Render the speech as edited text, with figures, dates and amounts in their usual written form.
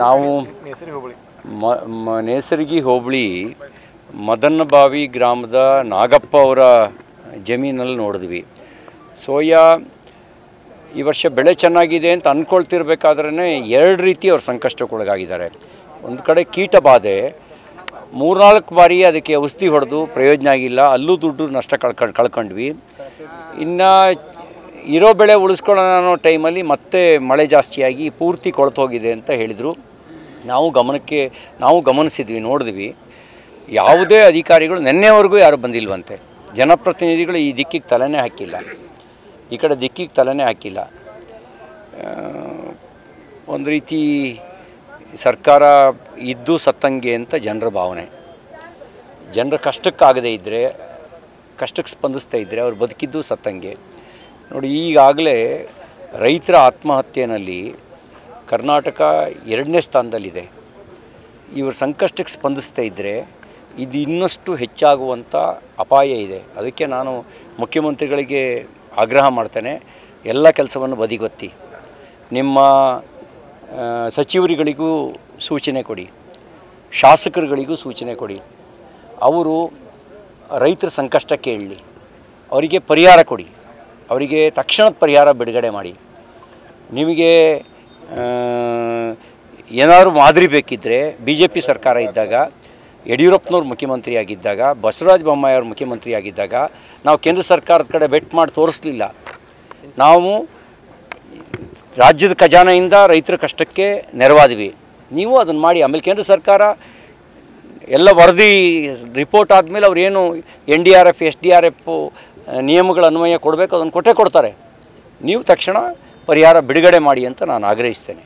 ನಾವು ನೇಸರಗಿ ಹೋಬಳಿ ಮದನಬಾವಿ ಗ್ರಾಮದ ನಾಗಪ್ಪ ಅವರ ಜಮೀನಲ್ಲಿ ನೋಡಿದ್ವಿ. ಸೋಯಾ ಈ ವರ್ಷ ಬೆಳೆ ಚೆನ್ನಾಗಿದೆ ಅಂತ ಅಂದ್ಕೊಳ್ತಿರ್ಬೇಕಾದ್ರೇ ಎರಡು ರೀತಿ ಅವ್ರು ಸಂಕಷ್ಟಕ್ಕೊಳಗಾಗಿದ್ದಾರೆ. ಒಂದು ಕಡೆ ಕೀಟ ಬಾಧೆ, 3-4 ಬಾರಿ ಅದಕ್ಕೆ ಔಷಧಿ ಹೊಡೆದು ಪ್ರಯೋಜನ ಆಗಿಲ್ಲ, ಅಲ್ಲೂ ದುಡ್ಡು ನಷ್ಟ ಕಳ್ಕೊಂಡ್ವಿ. ಇನ್ನು ಇರೋ ಬೆಳೆ ಉಳಿಸ್ಕೊಳ್ಳೋಣ ಅನ್ನೋ ಟೈಮಲ್ಲಿ ಮತ್ತೆ ಮಳೆ ಜಾಸ್ತಿಯಾಗಿ ಪೂರ್ತಿ ಕೊಳ್ತೋಗಿದೆ ಅಂತ ಹೇಳಿದರು. ನಾವು ಗಮನಿಸಿದ್ವಿ, ನೋಡಿದ್ವಿ. ಯಾವುದೇ ಅಧಿಕಾರಿಗಳು ನಿನ್ನೆವರೆಗೂ ಯಾರು ಬಂದಿಲ್ವಂತೆ. ಜನಪ್ರತಿನಿಧಿಗಳು ಈ ದಿಕ್ಕಿಗೆ ತಲೆನೇ ಹಾಕಿಲ್ಲ, ಈ ಕಡೆ ದಿಕ್ಕಿಗೆ ತಲೆನೇ ಹಾಕಿಲ್ಲ. ಒಂದು ರೀತಿ ಸರ್ಕಾರ ಇದ್ದು ಸತ್ತಂಗೆ ಅಂತ ಜನರ ಭಾವನೆ. ಜನರ ಕಷ್ಟಕ್ಕಾಗದೇ ಇದ್ದರೆ, ಕಷ್ಟಕ್ಕೆ ಸ್ಪಂದಿಸ್ತಾ ಇದ್ದರೆ ಅವ್ರು ಬದುಕಿದ್ದು ಸತ್ತಂಗೆ. ನೋಡಿ, ಈಗಾಗಲೇ ರೈತರ ಆತ್ಮಹತ್ಯೆಯಲ್ಲಿ ಕರ್ನಾಟಕ 2ನೇ ಸ್ಥಾನದಲ್ಲಿದೆ. ಇವರು ಸಂಕಷ್ಟಕ್ಕೆ ಸ್ಪಂದಿಸ್ತಾ ಇದ್ದರೆ ಇದು ಇನ್ನಷ್ಟು ಹೆಚ್ಚಾಗುವಂಥ ಅಪಾಯ ಇದೆ. ಅದಕ್ಕೆ ನಾನು ಮುಖ್ಯಮಂತ್ರಿಗಳಿಗೆ ಆಗ್ರಹ ಮಾಡ್ತೇನೆ, ಎಲ್ಲ ಕೆಲಸವನ್ನು ಬದಿಗೊತ್ತಿ ನಿಮ್ಮ ಸಚಿವರುಗಳಿಗೂ ಸೂಚನೆ ಕೊಡಿ, ಶಾಸಕರುಗಳಿಗೂ ಸೂಚನೆ ಕೊಡಿ. ಅವರು ರೈತರ ಸಂಕಷ್ಟ ಕೇಳಲಿ, ಅವರಿಗೆ ಪರಿಹಾರ ಕೊಡಿ, ಅವರಿಗೆ ತಕ್ಷಣದ ಪರಿಹಾರ ಬಿಡುಗಡೆ ಮಾಡಿ. ನಿಮಗೆ ಏನಾದರೂ ಮಾದರಿ ಬೇಕಿದ್ದರೆ BJP ಸರ್ಕಾರ ಇದ್ದಾಗ, ಯಡಿಯೂರಪ್ಪನವ್ರು ಮುಖ್ಯಮಂತ್ರಿ ಆಗಿದ್ದಾಗ, ಬಸವರಾಜ ಬೊಮ್ಮಾಯಿ ಅವರು ಮುಖ್ಯಮಂತ್ರಿ ಆಗಿದ್ದಾಗ ನಾವು ಕೇಂದ್ರ ಸರ್ಕಾರದ ಕಡೆ ಬೆಟ್ ಮಾಡಿ ತೋರಿಸಲಿಲ್ಲ. ನಾವು ರಾಜ್ಯದ ಖಜಾನೆಯಿಂದ ರೈತರ ಕಷ್ಟಕ್ಕೆ ನೆರವಾದ್ವಿ. ನೀವು ಅದನ್ನು ಮಾಡಿ. ಆಮೇಲೆ ಕೇಂದ್ರ ಸರ್ಕಾರ ಎಲ್ಲ ವರದಿ ರಿಪೋರ್ಟ್ ಆದಮೇಲೆ ಅವ್ರೇನು NDRF SDRF ನಿಯಮಗಳ ಅನ್ವಯ ಕೊಡಬೇಕು, ಅದನ್ನು ಕೊಟ್ಟೇ ಕೊಡ್ತಾರೆ. ನೀವು ತಕ್ಷಣ ಪರಿಹಾರ ಬಿಡುಗಡೆ ಮಾಡಿ ಅಂತ ನಾನು ಆಗ್ರಹಿಸ್ತೇನೆ.